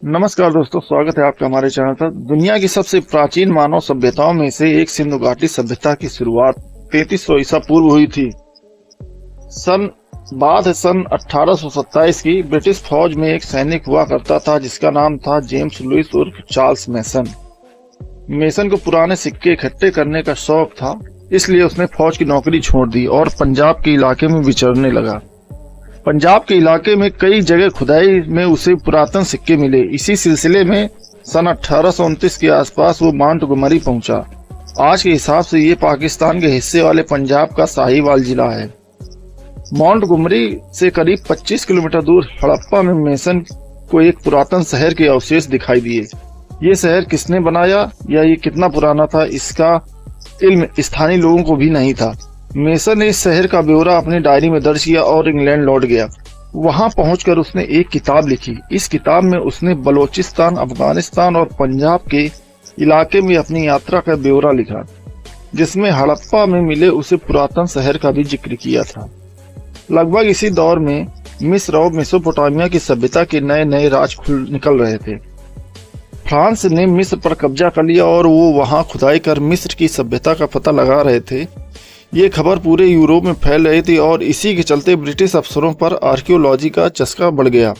नमस्कार दोस्तों, स्वागत है आपका हमारे चैनल पर। दुनिया की सबसे प्राचीन मानव सभ्यताओं में से एक सिंधु घाटी सभ्यता की शुरुआत 3300 ईसा पूर्व हुई थी। सन 1827 की ब्रिटिश फौज में एक सैनिक हुआ करता था जिसका नाम था जेम्स लुइस उर्फ चार्ल्स मेसन। मेसन को पुराने सिक्के इकट्ठे करने का शौक था, इसलिए उसने फौज की नौकरी छोड़ दी और पंजाब के इलाके में विचरने लगा। पंजाब के इलाके में कई जगह खुदाई में उसे पुरातन सिक्के मिले। इसी सिलसिले में सन 1829 के आसपास वो माउंटगोमरी पहुंचा। आज के हिसाब से ये पाकिस्तान के हिस्से वाले पंजाब का साहिवाल जिला है। माउंटगोमरी से करीब 25 किलोमीटर दूर हड़प्पा में मेसन को एक पुरातन शहर के अवशेष दिखाई दिए। ये शहर किसने बनाया या ये कितना पुराना था, इसका इल्म स्थानीय लोगों को भी नहीं था। मेसन ने इस शहर का ब्यौरा अपनी डायरी में दर्ज किया और इंग्लैंड लौट गया। वहां पहुंचकर उसने एक किताब लिखी। इस किताब में उसने बलोचिस्तान, अफगानिस्तान और पंजाब के इलाके में अपनी यात्रा का ब्यौरा लिखा, जिसमें हड़प्पा में मिले उसे पुरातन शहर का भी जिक्र किया था। लगभग इसी दौर में मिस्र और मेसोपोटामिया की सभ्यता के नए नए राज निकल रहे थे। फ्रांस ने मिस्र पर कब्जा कर लिया और वो वहां खुदाई कर मिस्र की सभ्यता का पता लगा रहे थे। ये खबर पूरे यूरोप में फैल रही थी और इसी के चलते ब्रिटिश अफसरों पर आर्कियोलॉजी का चस्का बढ़ गया।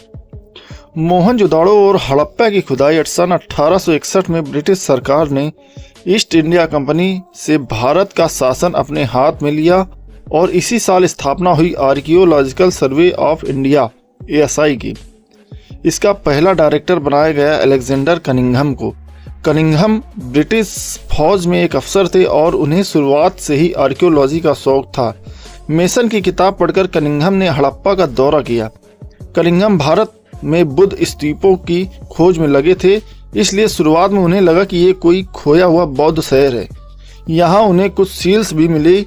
मोहनजोदाड़ो और हड़प्पा की खुदाई सन 1861 में ब्रिटिश सरकार ने ईस्ट इंडिया कंपनी से भारत का शासन अपने हाथ में लिया और इसी साल स्थापना हुई archaeological survey of India ASI की। इसका पहला डायरेक्टर बनाया गया अलेक्जेंडर कनिंघम को। कनिंघम ब्रिटिश फौज में एक अफसर थे और उन्हें शुरुआत से ही आर्कियोलॉजी का शौक था। मेसन की किताब पढ़कर कनिंघम ने हड़प्पा का दौरा किया। कनिंघम भारत में बुद्ध स्तूपों की खोज में लगे थे, इसलिए शुरुआत में उन्हें लगा कि ये कोई खोया हुआ बौद्ध शहर है। यहाँ उन्हें कुछ सील्स भी मिले।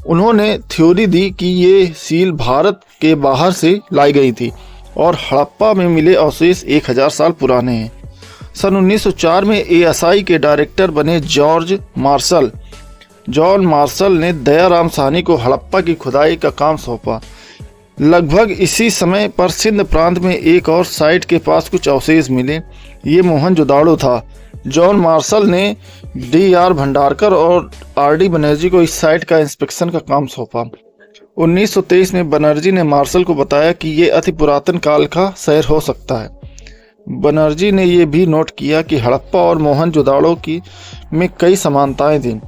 उन्होंने थ्योरी दी कि ये सील भारत के बाहर से लाई गई थी और हड़प्पा में मिले अवशेष 1000 साल पुराने हैं। सन 1904 में ASI के डायरेक्टर बने जॉन मार्शल ने दयाराम साहनी को हड़प्पा की खुदाई का काम सौंपा। लगभग इसी समय पर सिंध प्रांत में एक और साइट के पास कुछ अवशेष मिले। ये मोहनजोदाड़ो था। जॉन मार्शल ने DR भंडारकर और RD बनर्जी को इस साइट का इंस्पेक्शन का काम सौंपा। 1923 में बनर्जी ने मार्शल को बताया कि ये अति पुरातन काल का शहर हो सकता है। बनर्जी ने यह भी नोट किया कि हड़प्पा और मोहनजोदाड़ो की में कई समानताएं थीं।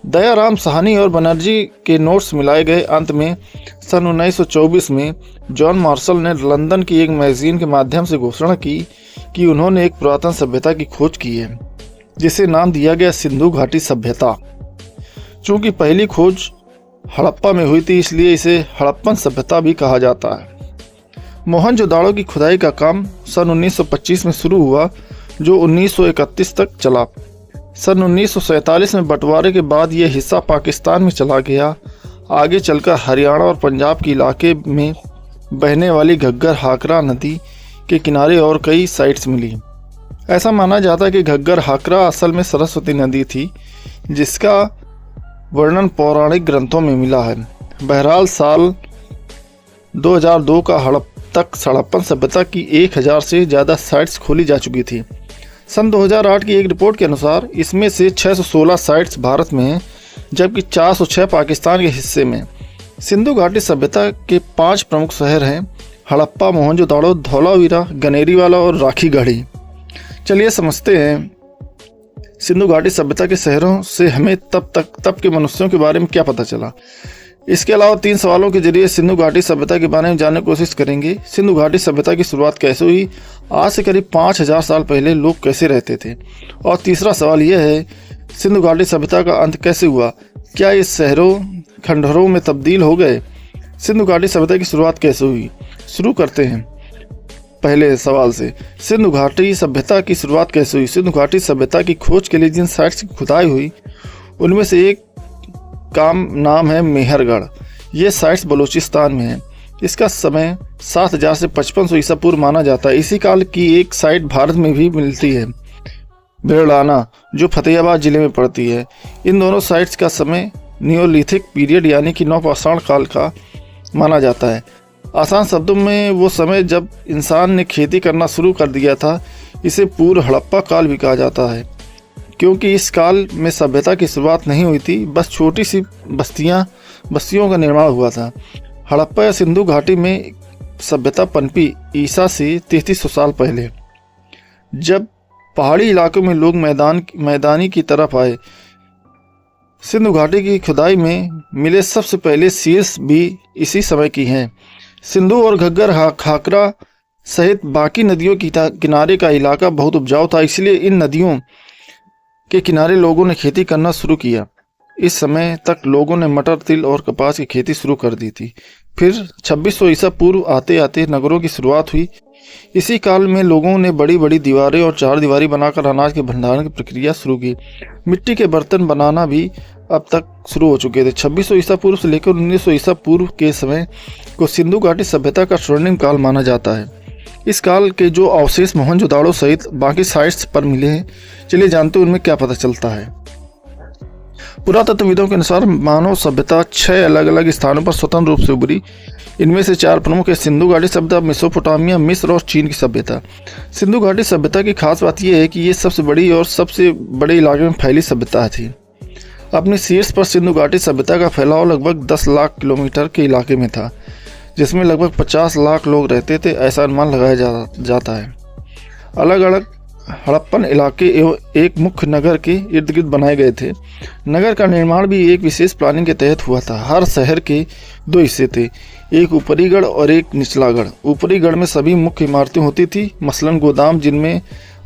दयाराम साहनी और बनर्जी के नोट्स मिलाए गए। अंत में सन 1924 में जॉन मार्शल ने लंदन की एक मैगजीन के माध्यम से घोषणा की कि उन्होंने एक पुरातन सभ्यता की खोज की है, जिसे नाम दिया गया सिंधु घाटी सभ्यता। चूंकि पहली खोज हड़प्पा में हुई थी, इसलिए इसे हड़प्पन सभ्यता भी कहा जाता है। मोहनजोदाड़ो की खुदाई का काम सन 1925 में शुरू हुआ, जो 1931 तक चला। सन 1947 में बंटवारे के बाद यह हिस्सा पाकिस्तान में चला गया। आगे चलकर हरियाणा और पंजाब के इलाके में बहने वाली घग्गर हाकरा नदी के किनारे और कई साइट्स मिली। ऐसा माना जाता है कि घग्गर हाकरा असल में सरस्वती नदी थी, जिसका वर्णन पौराणिक ग्रंथों में मिला है। बहरहाल साल 2002 का हड़प्पन सभ्यता की 1000 से ज़्यादा साइट्स खोली जा चुकी थी। सन 2008 की एक रिपोर्ट के अनुसार इसमें से 616 साइट्स भारत में हैं, जबकि 406 पाकिस्तान के हिस्से में। सिंधु घाटी सभ्यता के 5 प्रमुख शहर हैं: हड़प्पा, मोहनजोदाड़ो, धौलावीरा, गनेरीवाला और राखीगढ़ी। चलिए समझते हैं सिंधु घाटी सभ्यता के शहरों से हमें तब के मनुष्यों के बारे में क्या पता चला। इसके अलावा 3 सवालों के जरिए सिंधु घाटी सभ्यता के बारे में जानने की कोशिश करेंगे। सिंधु घाटी सभ्यता की शुरुआत कैसे हुई? आज से करीब 5000 साल पहले लोग कैसे रहते थे? और तीसरा सवाल यह है, सिंधु घाटी सभ्यता का अंत कैसे हुआ? क्या ये शहरों खंडहरों में तब्दील हो गए? सिंधु घाटी सभ्यता की शुरुआत कैसे हुई? शुरू करते हैं पहले सवाल से। सिंधु घाटी सभ्यता की शुरुआत कैसे हुई? सिंधु घाटी सभ्यता की खोज के लिए जिन साइट्स की खुदाई हुई, उनमें से एक का नाम है मेहरगढ़। ये साइट्स बलूचिस्तान में है। इसका समय 7000 से 5500 ईसा पूर्व माना जाता है। इसी काल की एक साइट भारत में भी मिलती है, भेड़ाना, जो फतेहाबाद जिले में पड़ती है। इन दोनों साइट्स का समय नियोलिथिक पीरियड यानी कि नवपाषाण काल का माना जाता है। आसान शब्दों में वो समय जब इंसान ने खेती करना शुरू कर दिया था। इसे पूर्व हड़प्पा काल भी कहा जाता है, क्योंकि इस काल में सभ्यता की शुरुआत नहीं हुई थी, बस छोटी सी बस्तियों का निर्माण हुआ था। हड़प्पा या सिंधु घाटी में सभ्यता पनपी ईसा से 3300 साल पहले, जब पहाड़ी इलाकों में लोग मैदानी की तरफ आए। सिंधु घाटी की खुदाई में मिले सबसे पहले शीर्ष भी इसी समय की हैं। सिंधु और घग्गर खाकरा सहित बाकी नदियों की किनारे का इलाका बहुत उपजाऊ था, इसलिए इन नदियों के किनारे लोगों ने खेती करना शुरू किया। इस समय तक लोगों ने मटर, तिल और कपास की खेती शुरू कर दी थी। फिर 2600 ईसा पूर्व आते आते नगरों की शुरुआत हुई। इसी काल में लोगों ने बड़ी बड़ी दीवारें और चार दीवारी बनाकर अनाज के भंडारण की प्रक्रिया शुरू की। मिट्टी के बर्तन बनाना भी अब तक शुरू हो चुके थे। 2600 ईसा पूर्व से लेकर 1900 ईसा पूर्व के समय को सिंधु घाटी सभ्यता का स्वर्णिम काल माना जाता है। इस काल के जो अवशेष मोहनजोदाड़ो सहित बाकी साइट्स पर मिले हैं, चलिए जानते हैं उनमें क्या पता चलता है। पुरातत्वविदों के अनुसार मानव सभ्यता 6 अलग अलग स्थानों पर स्वतंत्र रूप से उभरी। इनमें से 4 प्रमुख है: सिंधु घाटी सभ्यता, मेसोपोटामिया, मिस्र और चीन की सभ्यता। सिंधु घाटी सभ्यता की खास बात यह है कि ये सबसे बड़ी और सबसे बड़े इलाके में फैली सभ्यता थी। अपने शीर्ष पर सिंधु घाटी सभ्यता का फैलाव लगभग 10 लाख किलोमीटर के इलाके में था, जिसमें लगभग 50 लाख लोग रहते थे, ऐसा अनुमान लगाया जाता है। अलग अलग हड़प्पन इलाके एवं एक मुख्य नगर के इर्द गिर्द बनाए गए थे। नगर का निर्माण भी एक विशेष प्लानिंग के तहत हुआ था। हर शहर के 2 हिस्से थे, एक ऊपरी गढ़ और एक निचला गढ़। ऊपरी गढ़ में सभी मुख्य इमारतें होती थी, मसलन गोदाम जिनमें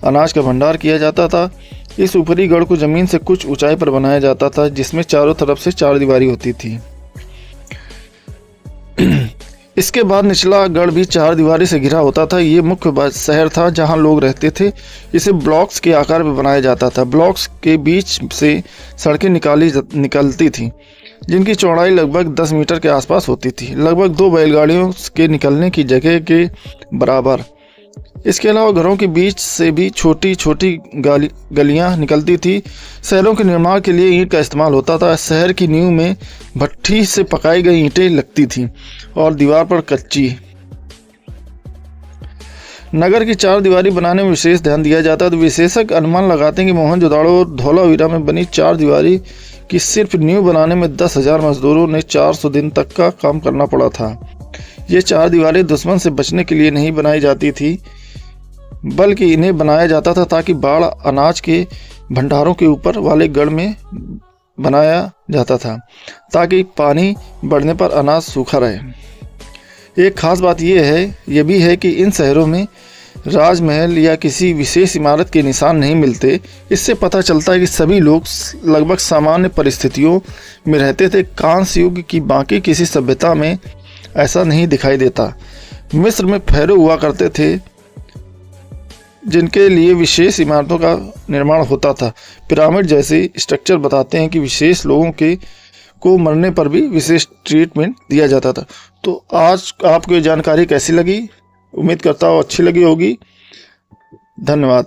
अनाज का भंडार किया जाता था। इस ऊपरी गढ़ को जमीन से कुछ ऊंचाई पर बनाया जाता था, जिसमें चारों तरफ से 4 दीवारी होती थी। इसके बाद निचला गढ़ भी 4 दीवारी से घिरा होता था। ये मुख्य शहर था जहां लोग रहते थे। इसे ब्लॉक्स के आकार में बनाया जाता था। ब्लॉक्स के बीच से सड़कें निकलती थीं, जिनकी चौड़ाई लगभग 10 मीटर के आसपास होती थी, लगभग 2 बैलगाड़ियों के निकलने की जगह के बराबर। इसके अलावा घरों के बीच से भी छोटी छोटी गलियां निकलती थी। शहरों के निर्माण के लिए ईंट का इस्तेमाल होता था। शहर की नींव में भट्ठी से पकाई गई ईंटें लगती थीं और दीवार पर कच्ची। नगर की 4 दीवारी बनाने में विशेष ध्यान दिया जाता है। तो विशेषज्ञ अनुमान लगाते हैं कि मोहनजोदाड़ो और धौलावीरा में बनी 4 दीवारी की सिर्फ नींव बनाने में 10,000 मजदूरों ने 400 दिन तक का काम करना पड़ा था। ये 4 दीवारें दुश्मन से बचने के लिए नहीं बनाई जाती थी, बल्कि इन्हें बनाया जाता था ताकि बाढ़ अनाज के भंडारों के ऊपर वाले गढ़ में बनाया जाता था, ताकि पानी बढ़ने पर अनाज सूखा रहे। एक खास बात यह भी है कि इन शहरों में राजमहल या किसी विशेष इमारत के निशान नहीं मिलते। इससे पता चलता है कि सभी लोग लगभग सामान्य परिस्थितियों में रहते थे। कांस्य युग की बाकी किसी सभ्यता में ऐसा नहीं दिखाई देता। मिस्र में फेरो हुआ करते थे, जिनके लिए विशेष इमारतों का निर्माण होता था। पिरामिड जैसे स्ट्रक्चर बताते हैं कि विशेष लोगों को मरने पर भी विशेष ट्रीटमेंट दिया जाता था। तो आज आपको ये जानकारी कैसी लगी? उम्मीद करता हूँ अच्छी लगी होगी। धन्यवाद।